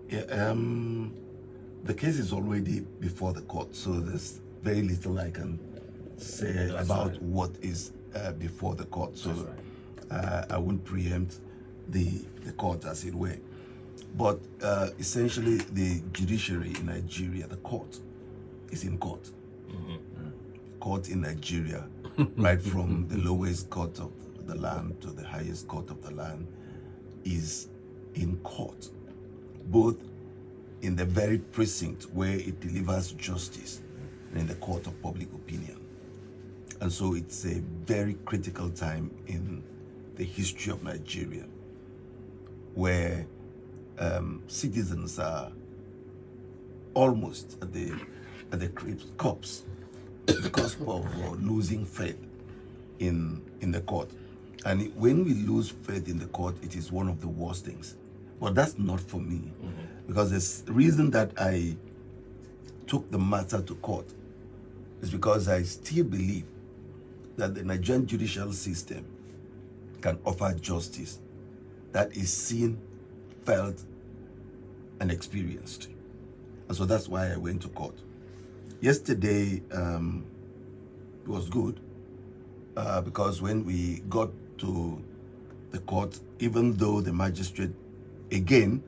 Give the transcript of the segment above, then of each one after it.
Yeah, the case is already before the court, so there's very little I can say about what is before the court. So I won't preempt the court, as it were. But essentially, the judiciary in Nigeria, the court, is in court. Court in Nigeria, right from the lowest court of the land to the highest court of the land, is in court, both in the very precinct where it delivers justice and in the court of public opinion. And so it's a very critical time in the history of Nigeria where citizens are almost at the cups of losing faith in the court. And when we lose faith in the court, it is one of the worst things. But that's not for me, because the reason that I took the matter to court is because I still believe that the Nigerian judicial system can offer justice that is seen, felt, and experienced. And so that's why I went to court. Yesterday was good because when we got to the court, even though the magistrate again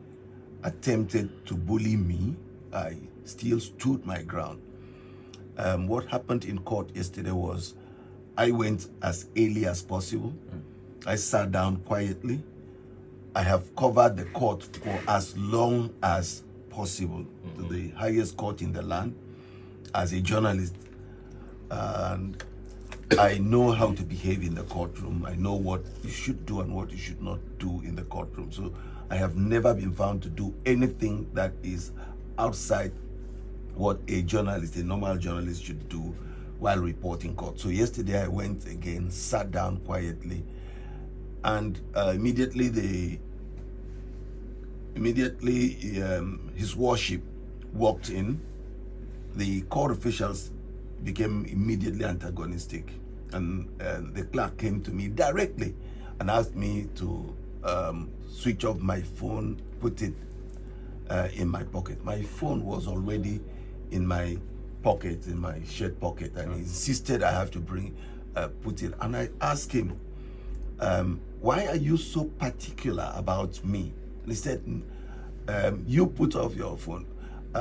attempted to bully me, I still stood my ground. What happened in court yesterday was I went as early as possible. I sat down quietly. I have covered the court for as long as possible to the highest court in the land as a journalist. And I know how to behave in the courtroom. I know what you should do and what you should not do in the courtroom. So I have never been found to do anything that is outside what a journalist, a normal journalist, should do while reporting court. So yesterday I went again, sat down quietly, and immediately his worship walked in. The court officials became immediately antagonistic, and the clerk came to me directly and asked me to switch off my phone, put it in my pocket. My phone was already in my pocket, in my shirt pocket, and he insisted I have to put it. And I asked him, why are you so particular about me? And he said, you put off your phone.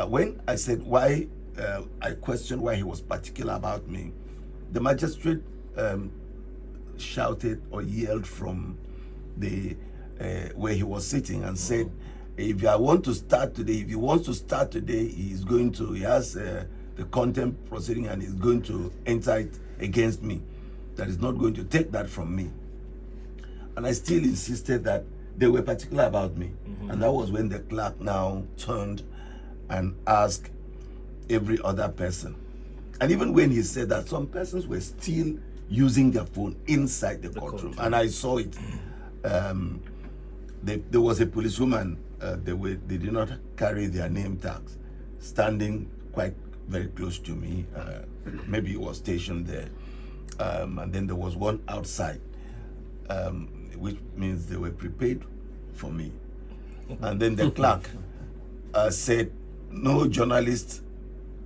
When I said why, I questioned why he was particular about me, the magistrate shouted or yelled from the where he was sitting and said, if he wants to start today, he has the contempt proceeding and he's going to enter it against me. That is not going to take that from me. And I still insisted that they were particular about me. And that was when the clerk now turned and asked every other person. And even when he said that, some persons were still using their phone inside the courtroom. And I saw it. There was a policewoman, they did not carry their name tags, standing quite very close to me. Maybe he was stationed there. And then there was one outside, which means they were prepared for me. And then the clerk said, no journalist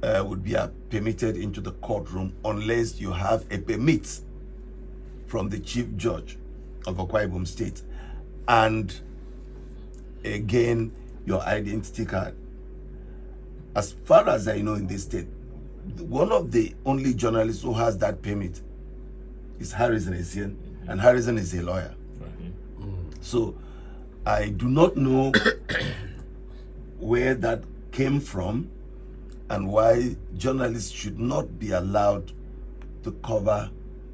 would be permitted into the courtroom unless you have a permit from the chief judge of Akwa Ibom State, and again your identity card. As far as I know in this state, one of the only journalists who has that permit is Harrison Isine, and Harrison is a lawyer. So I do not know where that came from and why journalists should not be allowed to cover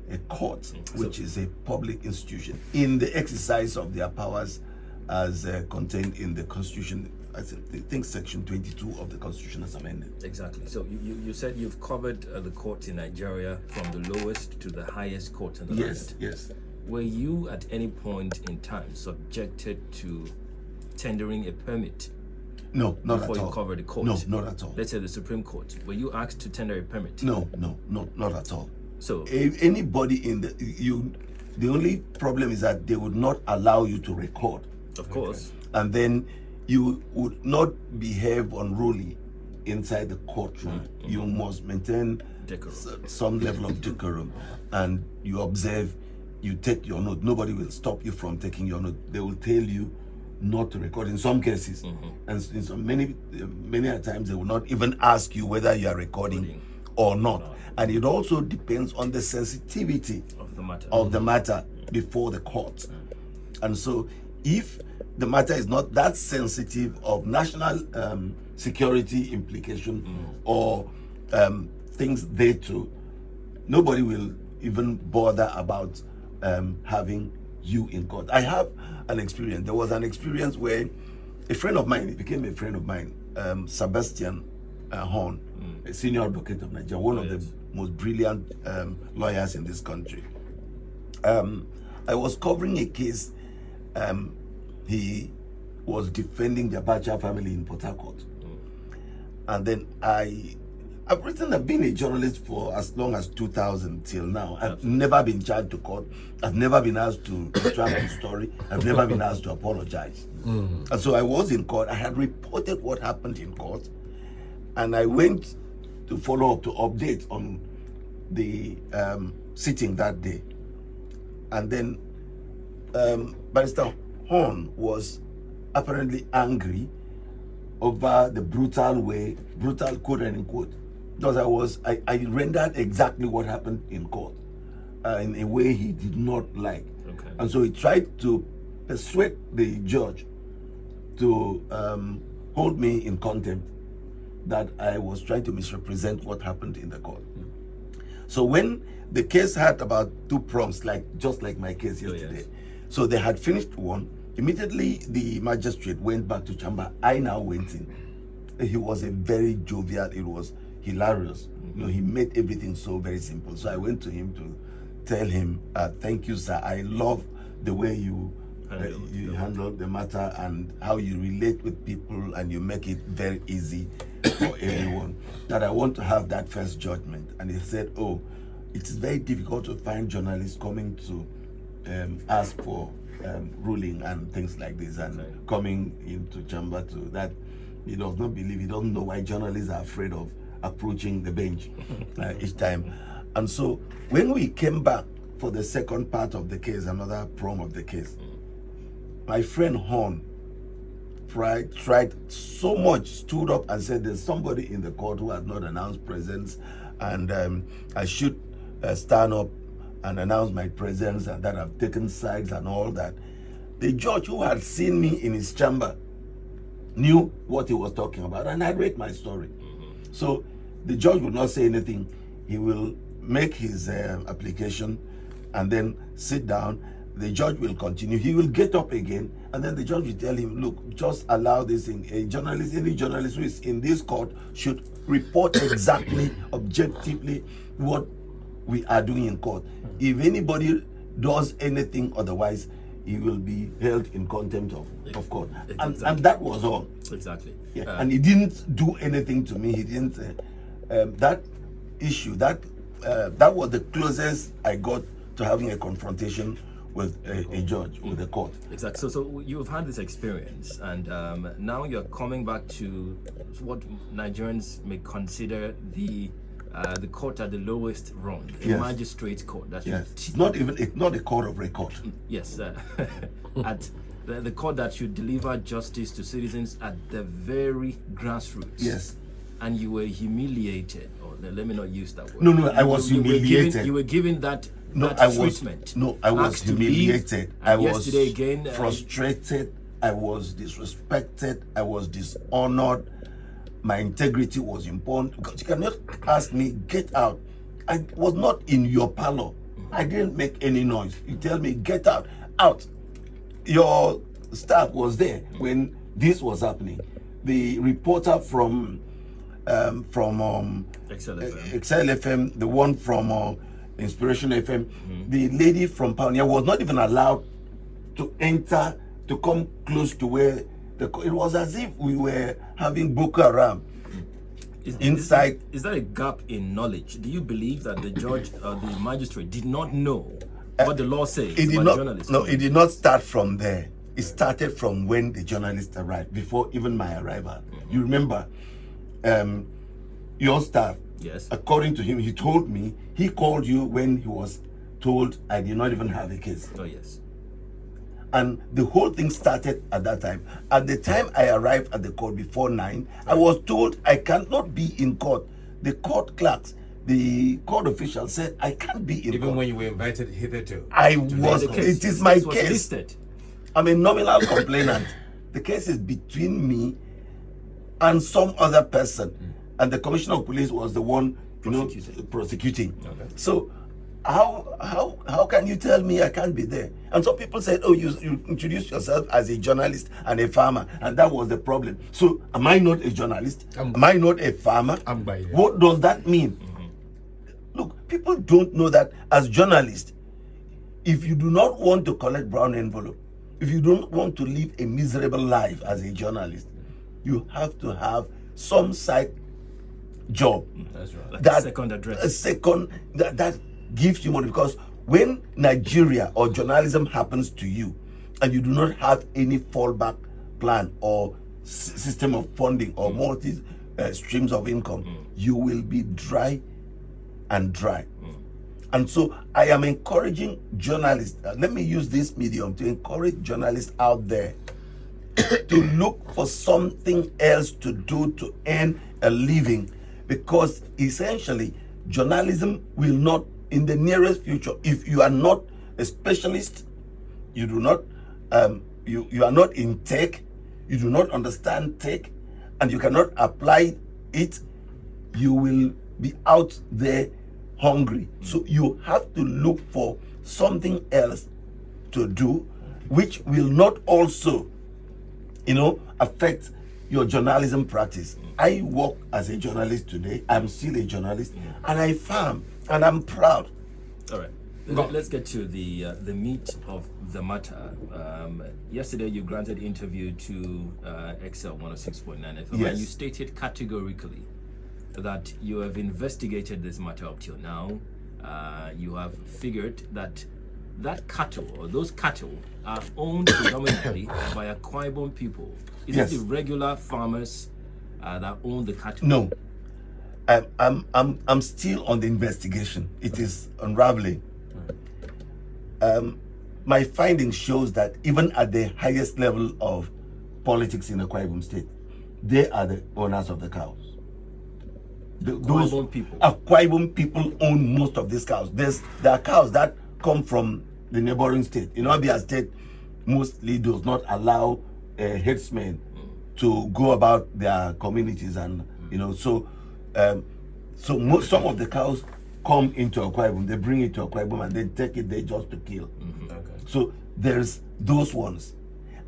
a court, which is a public institution, in the exercise of their powers as contained in the Constitution. I think Section 22 of the Constitution is amended. Exactly. So you said you've covered the courts in Nigeria from the lowest to the highest court in the land. Yes. Were you at any point in time subjected to tendering a permit? No, not at all. Before you covered the court? No, not at all. Let's say the Supreme Court. Were you asked to tender a permit? No, not at all. So if anybody the only problem is that they would not allow you to record. Of course. And then you would not behave unruly inside the courtroom. You must maintain some level of decorum, and you observe, you take your note. Nobody will stop you from taking your note. They will tell you not to record in some cases, and in some many a times they will not even ask you whether you are recording or not. And it also depends on the sensitivity of the matter before the court. And so if the matter is not that sensitive of national security implication or things there too, nobody will even bother about having you in court. I have an experience. There was an experience where a friend of mine, it became a friend of mine, Sebastian Horn, a senior advocate of Nigeria, one of the most brilliant lawyers in this country. I was covering a case. He was defending the Abacha family in Port Harcourt. And then I've been a journalist for as long as 2000 till now. I've never been charged to court. I've never been asked to retract the story. I've never been asked to apologize. And so I was in court. I had reported what happened in court. And I went to follow up, to update on the sitting that day. And then Barrister Horn was apparently angry over the brutal quote unquote, because I rendered exactly what happened in court in a way he did not like. And so he tried to persuade the judge to hold me in contempt, that I was trying to misrepresent what happened in the court. So when the case had about 2 prongs, just like my case yesterday, so they had finished one. Immediately the magistrate went back to chamber. I now went in. He was a very jovial, it was hilarious. You know, he made everything so very simple. So I went to him to tell him, thank you, sir. I love the way you handle the matter and how you relate with people, and you make it very easy for everyone. That I want to have that first judgment. And he said, oh, it is very difficult to find journalists coming to ask for ruling and things like this, and coming into chamber to that. He does not believe, he doesn't know why journalists are afraid of approaching the bench each time. And so when we came back for the second part of the case, another prong of the case, my friend Horn tried so much, stood up and said there's somebody in the court who has not announced presence, and I should stand up and announce my presence, and that I've taken sides and all that. The judge, who had seen me in his chamber, knew what he was talking about, and I read my story. So the judge would not say anything. He will make his application and then sit down. The judge will continue. He will get up again, and then the judge will tell him, look, just allow this thing. Any journalist who is in this court should report exactly, objectively, what we are doing in court. If anybody does anything otherwise, he will be held in contempt of court. Exactly. And that was all. Exactly. Yeah. And he didn't do anything to me. He didn't. That issue, that was the closest I got to having a confrontation with a judge, with the court. Exactly. So you've had this experience, and now you're coming back to what Nigerians may consider the court at the lowest rung, the magistrate court. That's it's not a court of record. Yes, at the court that should deliver justice to citizens at the very grassroots. Yes. And you were humiliated, or let me not use that word. No, I was humiliated. You were given that treatment. I was humiliated. I was yesterday again frustrated. I was disrespected. I was dishonored. My integrity was important, because you cannot ask me, get out. I was not in your parlor. I didn't make any noise. You tell me, get out. Your staff was there when this was happening. The reporter from Excel FM, the one from Inspiration FM, the lady from Pioneer was not even allowed to enter, to come close to where it was as if we were having Boko Haram inside. Is that a gap in knowledge? Do you believe that the judge or the magistrate did not know what the law says about journalists? No, it did not start from there. it started from when the journalist arrived, before even my arrival. You remember, your staff, Yes. according to him, he told me, he called you when he was told I did not even have a case. Oh, yes. And the whole thing started at that time. At the time I arrived at the court before 9, I was told I cannot be in court. The court clerks, the court officials said I can't be in court. Even when you were invited hitherto. I was, it is my case. Listed. I'm a nominal complainant. The case is between me and some other person. And the commissioner of police was the one, prosecuting. Okay. So how can you tell me I can't be there? And some people said, oh, you introduced yourself as a journalist and a farmer, and that was the problem. So am I not a journalist? Am I not a farmer? What does that mean? Look, people don't know that as journalists, if you do not want to collect brown envelope, if you don't want to live a miserable life as a journalist, you have to have some side job. That's right. Like a second address. A second that gives you money, because when Nigeria or journalism happens to you and you do not have any fallback plan or system of funding or multi streams of income, you will be dry and dry. And so I am encouraging journalists, let me use this medium to encourage journalists out there to look for something else to do to earn a living, because essentially journalism will not, in the nearest future, if you are not a specialist, you do not you are not in tech, you do not understand tech, and you cannot apply it, you will be out there hungry. So you have to look for something else to do, which will not also affect your journalism practice. I work as a journalist today. I'm still a journalist, and I farm, and I'm proud. All right. Let's get to the meat of the matter. Yesterday, you granted interview to XL 106.9 FM, Yes. and you stated categorically that you have investigated this matter up till now. You have figured that cattle, or those cattle, are owned predominantly by Akwa Ibom people. Is Yes. it the regular farmers that own the cattle? No, I'm still on the investigation. It is unraveling. My findings shows that even at the highest level of politics in Akwa Ibom State, they are the owners of the cows. Akwa Ibom people. Akwa Ibom people own most of these cows. There are cows that come from the neighboring state. Abia State mostly does not allow herdsmen to go about their communities, and some of the cows come into Akwa Ibom. They bring it to Akwa Ibom and then take it there just to kill. Okay. So there's those ones,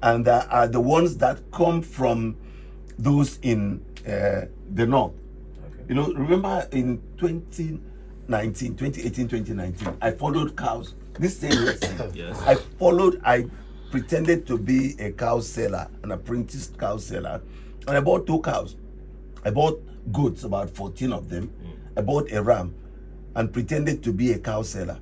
and there are the ones that come from those in the north. Okay. Remember in 2018, 2019, I followed cows. This same reason. Yes. I pretended to be a cow seller, an apprenticed cow seller, and I bought 2 cows. I bought goats, about 14 of them. I bought a ram and pretended to be a cow seller,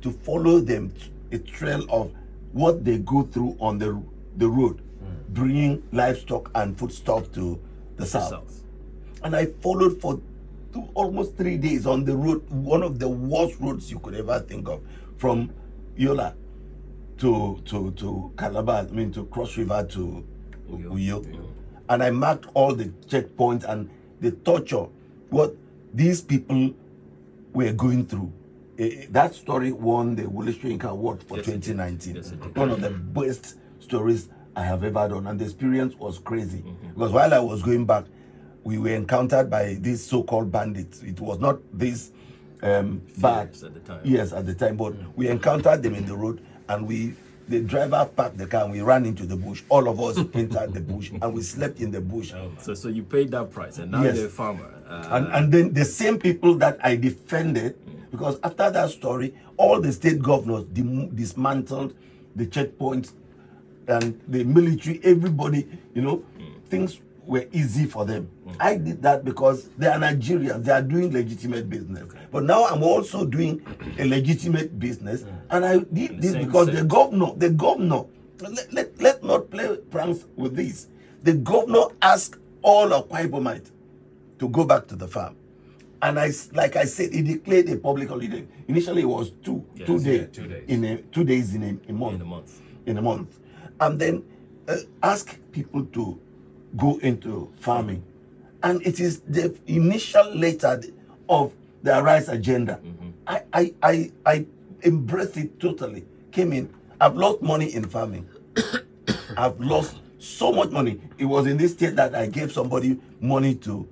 to follow them, a trail of what they go through on the road, bringing livestock and foodstuff to the south. And I followed for almost 3 days on the road, one of the worst roads you could ever think of, from Yola to Calabar, to Cross River to Uyo. And I marked all the checkpoints and the torture, what these people were going through. That story won the Wole Soyinka Award for 2019. Yes, it did. One of the best stories I have ever done, and the experience was crazy. Because while I was going back, we were encountered by these so-called bandits. It was not this bad at the time. Yes, at the time, but we encountered them in the road, and the driver parked the car and we ran into the bush. All of us entered the bush and we slept in the bush. So you paid that price, and now Yes. you're a farmer. And then the same people that I defended, because after that story, all the state governors dismantled the checkpoints and the military, everybody, things were easy for them. I did that because they are Nigerians, they are doing legitimate business. But now I'm also doing a legitimate business, and I did this because the governor Let's not play pranks with this. The governor asked all of Akwa Ibomite to go back to the farm. And like I said, he declared a public holiday. Initially, it was two days. 2 days. In 2 days in a month. In a month. And then ask people to go into farming. And it is the initial letter of the Arise agenda. I embraced it totally. Came in. I've lost money in farming. I've lost so much money. It was in this state that I gave somebody money to,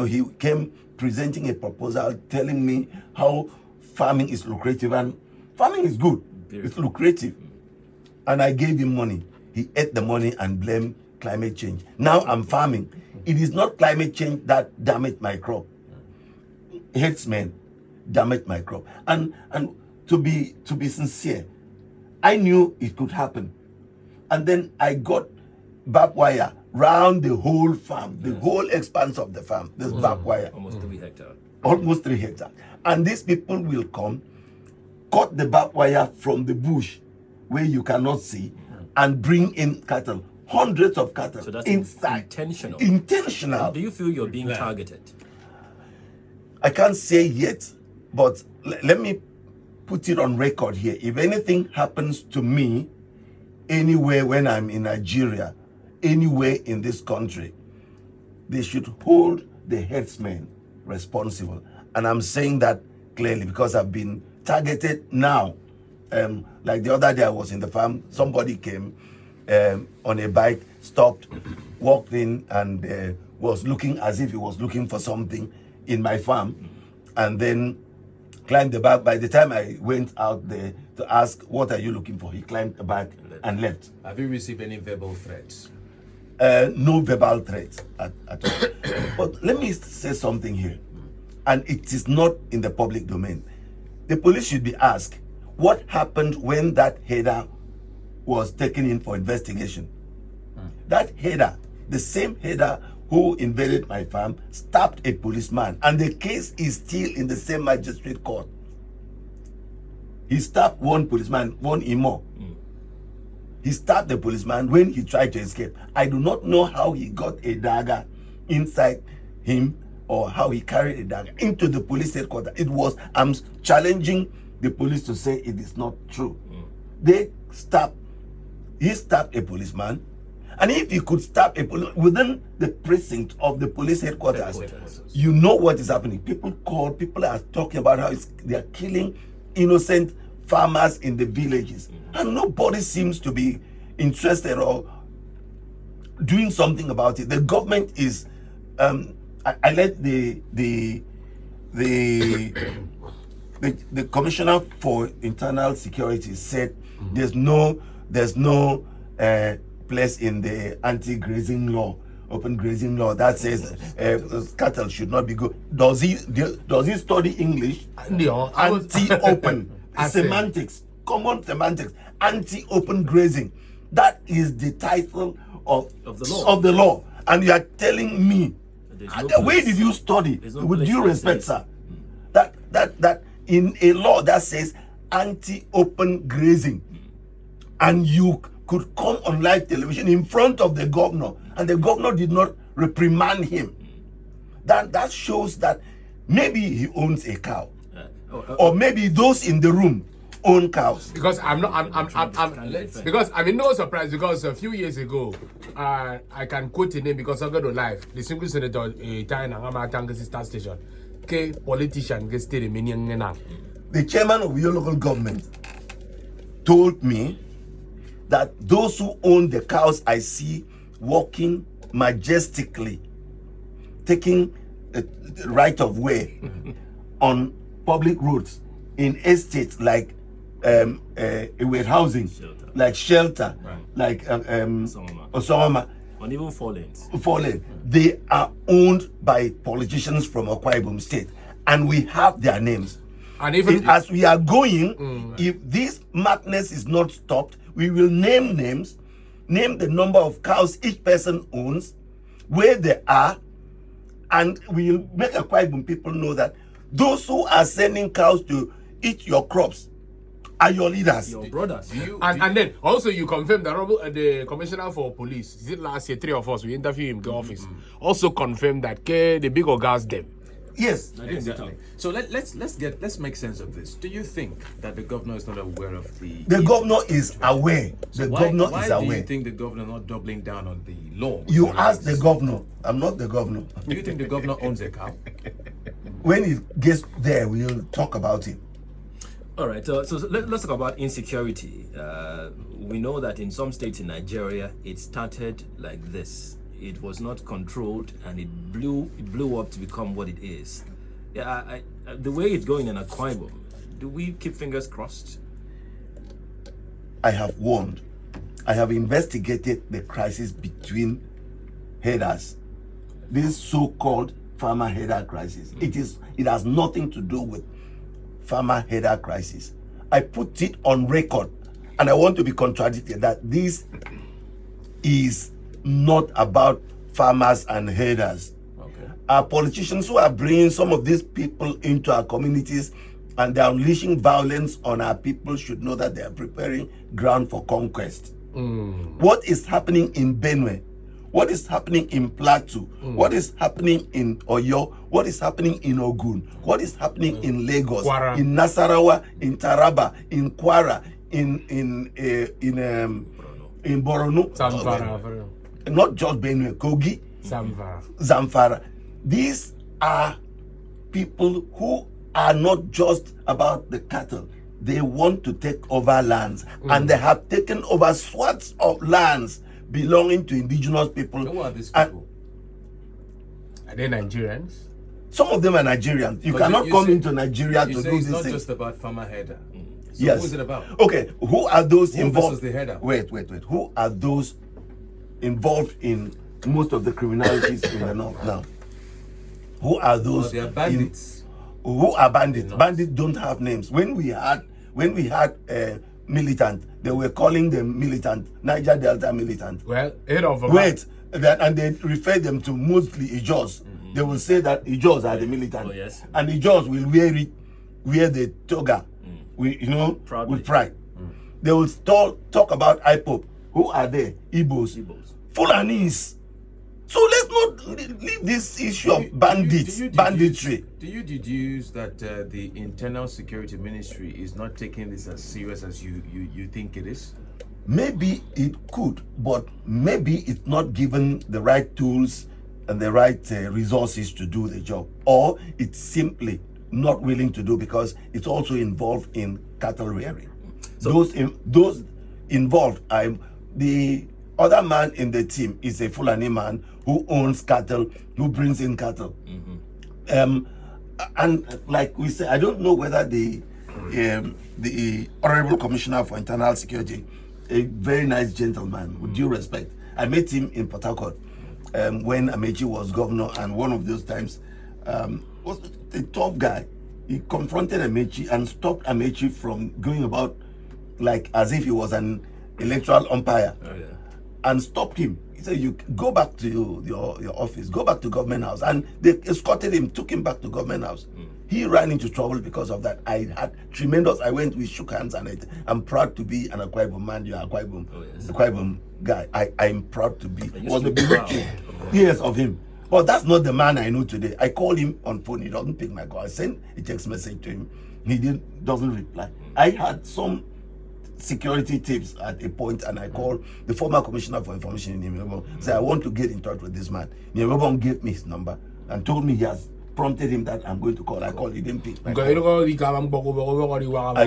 he came presenting a proposal telling me how farming is lucrative, and farming is good. It's lucrative. And I gave him money. He ate the money and blamed climate change. Now I'm farming. It is not climate change that damaged my crop. Herdsmen damaged my crop. And to be sincere, I knew it could happen. And then I got barbed wire round the whole farm, the whole expanse of the farm. There's barbed wire. Almost 3 hectares. Almost 3 hectares. And these people will come, cut the barbed wire from the bush where you cannot see, and bring in cattle. Hundreds of cattle. So that's inside. intentional. Intentional. Do you feel you're being targeted? I can't say yet, but let me put it on record here. If anything happens to me anywhere when I'm in Nigeria, anywhere in this country, they should hold the herdsmen responsible. And I'm saying that clearly because I've been targeted now. Like the other day I was in the farm, somebody came on a bike, stopped, walked in, and was looking as if he was looking for something in my farm, and then climbed the back. By the time I went out there to ask, what are you looking for? He climbed the back and left. Have you received any verbal threats? No verbal threats at all. But let me say something here, and it is not in the public domain. The police should be asked, what happened when that header was taken in for investigation? That header, the same header who invaded my farm, stabbed a policeman, and the case is still in the same magistrate court. He stabbed one policeman, one Imo. He stabbed the policeman when he tried to escape. I do not know how he got a dagger inside him or how he carried a dagger into the police headquarters. I'm challenging the police to say it is not true. He stabbed a policeman, and if he could stab a policeman within the precinct of the police headquarters, you know what is happening. People are talking about how they are killing innocent farmers in the villages, and nobody seems to be interested or doing something about it. The government is I let the commissioner for internal security said there's no place in the anti-grazing law, open grazing law, that says cattle should not be good. Does he study English? No, Anti-open semantics, common semantics, anti-open grazing. That is the title of the law. And you are telling me, where did you study? With due respect, sir, that in a law that says anti-open grazing, and you could come on live television in front of the governor, and the governor did not reprimand him, that shows that maybe he owns a cow, or maybe those in the room own cows. Because I'm no surprise, because a few years ago, I can quote a name because I got to live. The single senator China Star Station, okay, politician gets the The chairman of your local government told me that those who own the cows I see walking majestically, taking right of way on public roads in estates like warehousing, like shelter, like Osama, and even 4 lanes. 4 lanes. They are owned by politicians from Akwa Ibom State, and we have their names. And even as we are going, if this madness is not stopped, we will name names, name the number of cows each person owns, where they are, and we will make Akwa Ibom people know that those who are sending cows to eat your crops are your leaders. Your brothers. And then also you confirmed that the commissioner for police, is it last year, 3 of us, we interviewed him in the office, also confirmed that the big guys them. Yes. Exactly. So let's make sense of this. Do you think that the governor is not aware of the? The governor is aware. The governor is Why do aware. you think the governor not doubling down on the law? You ask the governor. I'm not the governor. Do you think the governor owns a cow? When it gets there, we'll talk about it. All right, so let's talk about insecurity. We know that in some states in Nigeria, it started like this. It was not controlled, and it blew up to become what it is. Yeah, the way it's going in Akwa Ibom, do we keep fingers crossed? I have warned. I have investigated the crisis between herders. This so-called farmer herder crisis. It has nothing to do with farmer herder crisis. I put it on record, and I want to be contradicted that this is not about farmers and herders. Okay. Our politicians who are bringing some of these people into our communities and they're unleashing violence on our people should know that they are preparing ground for conquest. What is happening in Benue? What is happening in Plateau? What is happening in Oyo? What is happening in Ogun? What is happening in Lagos? Kwara. In Nasarawa, in Taraba, in Kwara, in Borno, Zamfara. not just Benue, Kogi, Zamfara. These are people who are not just about the cattle. They want to take over lands, and they have taken over swaths of lands belonging to indigenous people. Who are these people? Are they Nigerians? Some of them are Nigerians. You But cannot you come say- into Nigeria You to say do it's this not thing. just about farmer herder. So Yes. who is it about? Okay, who are those Who involved? versus the herder? Wait. Who are those involved in most of the criminalities in the north now? Who are those? Well, they are bandits. Who are bandits? They're not. Bandits don't have names. When we had militant, they were calling them militant, Niger Delta militant. Well, head of Wait, and they refer them to mostly Ijos. They will say that Ijos are the militant. Oh, yes. And Ijos will wear the toga, Proudly. with pride. They will talk about IPOP. Who are they? Igbos. Fulanis. So let's not leave this issue of banditry. Do you deduce that the Internal Security Ministry is not taking this as serious as you think it is? Maybe it could, but maybe it's not given the right tools and the right resources to do the job, or it's simply not willing to do because it's also involved in cattle rearing. So- Those involved, the other man in the team is a Fulani man who owns cattle, who brings in cattle. And like we say, I don't know whether the Honorable Commissioner for Internal Security, a very nice gentleman, with due respect, I met him in Port Harcourt when Amechi was governor, and one of those times was a tough guy. He confronted Amechi and stopped Amechi from going about like as if he was an electoral umpire. Oh, yeah. And stopped him. He said, "You go back to your office, go back to government house." And they escorted him, took him back to government house. He ran into trouble because of that. I went, we shook hands, and I'm proud to be an Akwa Ibom man. You're Akwa Ibom, Oh, yes. Akwa Ibom guy. I'm proud to be. used Was to the be proud big of years of him. But that's not the man I know today. I call him on phone. He doesn't pick my call. I send a text message to him. He doesn't reply. I had some security tips at a point, and I called the former commissioner for information in Nimebo. Say, I want to get in touch with this man. Nimebo gave me his number and told me he has prompted him that I'm going to call. I called, he didn't pick my call. I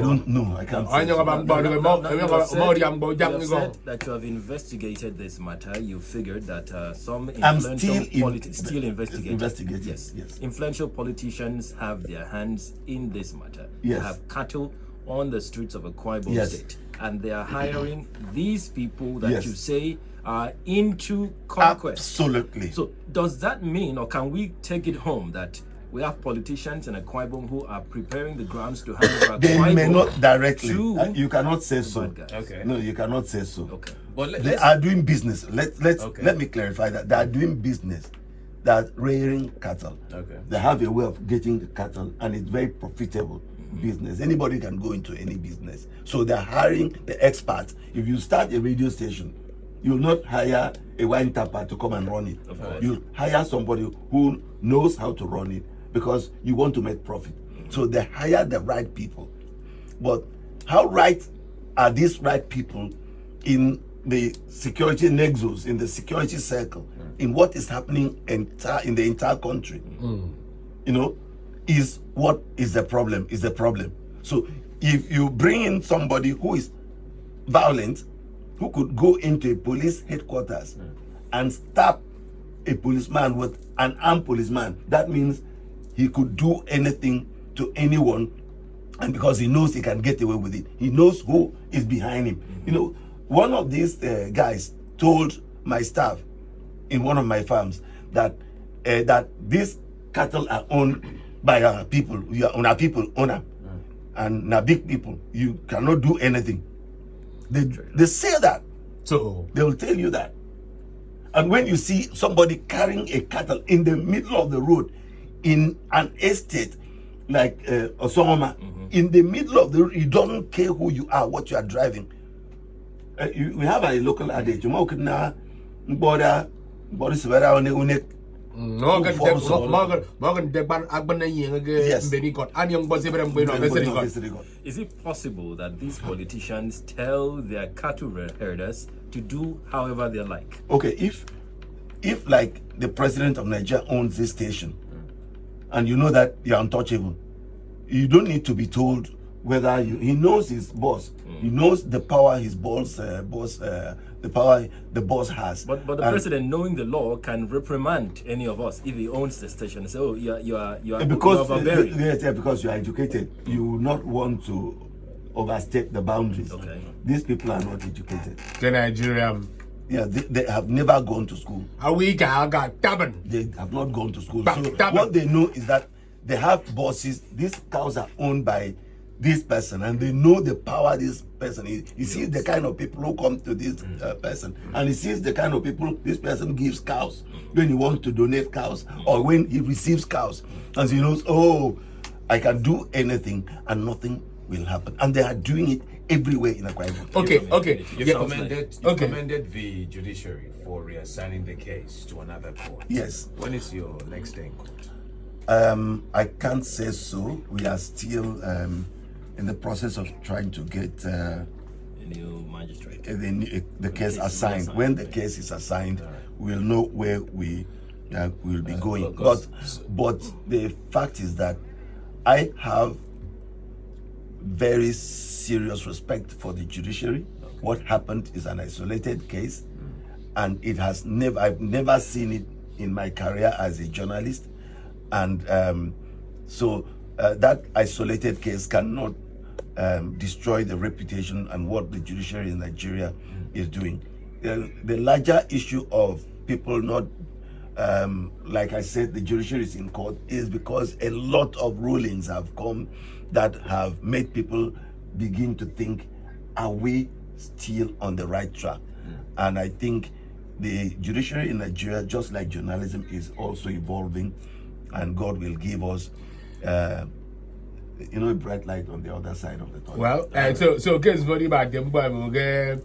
don't know. I can't say. So. You have said that you have investigated this matter. You figured that some I'm influential still investigating. Yes. Yes. Influential politicians have their hands in this matter. Yes. They have cattle on the streets of Akwa Ibom Yes. State, and they are hiring these people that Yes. you say are into conquest. Absolutely. So does that mean, or can we take it home that we have politicians in Akwa Ibom who are preparing the grounds to hand over They Akwa may Ibom not directly. to You cannot say so. bad guys? Okay. No, you cannot say so. Okay. But They are doing business. Okay. Let me clarify that they are doing business. They are rearing cattle. Okay. They have a way of getting the cattle, and it's very profitable. business. Anybody can go into any business. So they're hiring the experts. If you start a radio station, you'll not hire a wine tapper to come and run it. Of course. You'll hire somebody who knows how to run it because you want to make profit. So they hire the right people. But how right are these right people in the security nexus, in the security circle, in what is happening in the entire country? You know, is what is the problem? Is the problem. So if you bring in somebody who is violent, who could go into a police headquarters and stab a policeman with an armed policeman, that means he could do anything to anyone, and because he knows he can get away with it, he knows who is behind him. You know, one of these guys told my staff in one of my farms that that these cattle are owned by our people. We are on our people owner, and now big people. You cannot do anything. They say that, So they will tell you that. And when you see somebody carrying a cattle in the middle of the road in an estate like Osongoma, in the middle of the road, you don't care who you are, what you are driving. We have a local adage. Border severa one Morgan Deban Agbana Yes. Benicot, and young Bosibram Bueno. Is it possible that these politicians tell their cattle herders to do however they like? Okay, if like the president of Nigeria owns this station, and you know that you're untouchable, you don't need to be told whether he knows his boss. He knows the power his the power the boss has. But the president, knowing the law, can reprimand any of us if he owns the station and say, "Oh, you are because barbarian." because you are educated, you will not want to overstep the boundaries. Okay. These people are not educated. The Nigeria. Yeah, they have never gone to school. A week I got Taban. They have not gone to school. But So that- what they know is that they have bosses. These cows are owned by this person, and they know the power this person is. He sees the kind of people who come to this person, and he sees the kind of people this person gives cows when he wants to donate cows or when he receives cows, and so he knows, oh, I can do anything and nothing will happen. And they are doing it everywhere in Akwa Ibom. Okay. You commended the judiciary for reassigning the case to another court. Yes. When is your next day in court? I can't say so. We are still in the process of trying to get A new magistrate. the case assigned. When the case is assigned, we'll know where we will be going. But the fact is that I have very serious respect for the judiciary. What happened is an isolated case, and I've never seen it in my career as a journalist, and so that isolated case cannot destroy the reputation and what the judiciary in Nigeria is doing. The larger issue of people not, like I said, the judiciary is in court, is because a lot of rulings have come that have made people begin to think, are we still on the right track? And I think the judiciary in Nigeria, just like journalism, is also evolving, and God will give us a bright light on the other side of the tunnel. Well, so case very bad. Them boy will get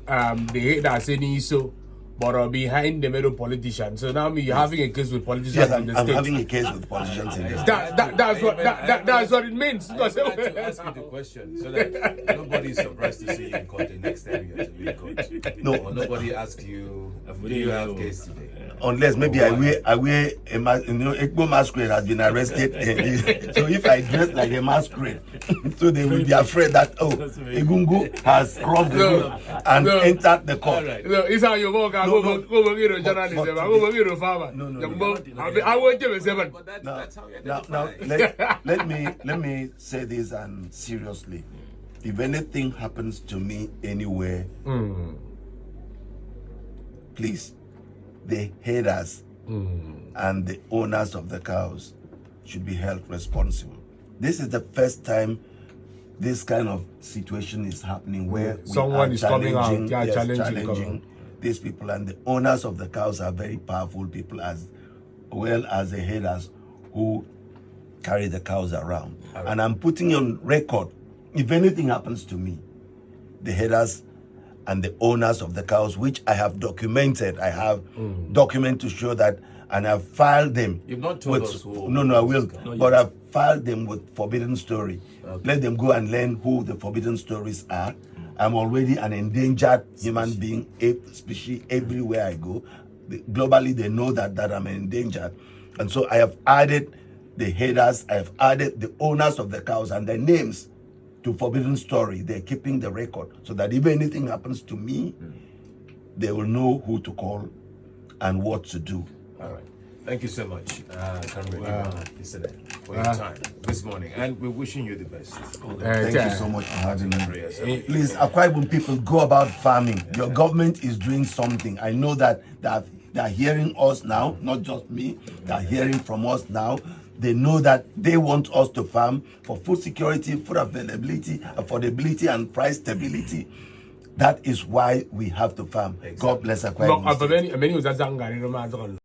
the hate that's any so, but behind the middle politicians. So now you're having a case with politicians Yes, in the I'm state. having a case with politicians in this. That's what it means. I have to ask you the question so that nobody is surprised to see you in court the next time you have to be in court. No. Or nobody asks you, do you have case today? Unless maybe I wear Igbo masquerade has been arrested. So if I dress like a masquerade, so they will be afraid that Egungu has crossed the road and entered the court. No, it's how you walk. I go get a journalism. I go get a farmer. I will give a seven. But that's how you're Now, identified. let me say this, and seriously, if anything happens to me anywhere, please, the herders and the owners of the cows should be held responsible. This is the first time this kind of situation is happening where Someone we are is coming out, challenging these people, and the owners of the cows are very powerful people, as well as the herders who carry the cows around. And I'm putting on record, if anything happens to me, the headers and the owners of the cows, which I have documented, I have document to show that, and I've filed them. You've not told with, us who. No, I will. But I've filed them with Forbidden Story. Let them go and learn who the Forbidden Stories are. I'm already an endangered human being, species everywhere I go. Globally, they know that I'm endangered. And so I have added the headers, I have added the owners of the cows and their names to Forbidden Story. They're keeping the record so that if anything happens to me, they will know who to call and what to do. All right. Thank you so much, Comrade Ibanga Isine, for your time this morning. And we're wishing you the best. Thank you so much for having me. Please, Akwa Ibom people, go about farming. Your government is doing something. I know that they're hearing us now, not just me. They're hearing from us now. They know that they want us to farm for food security, food availability, affordability, and price stability. That is why we have to farm. God bless Akwa Ibom State.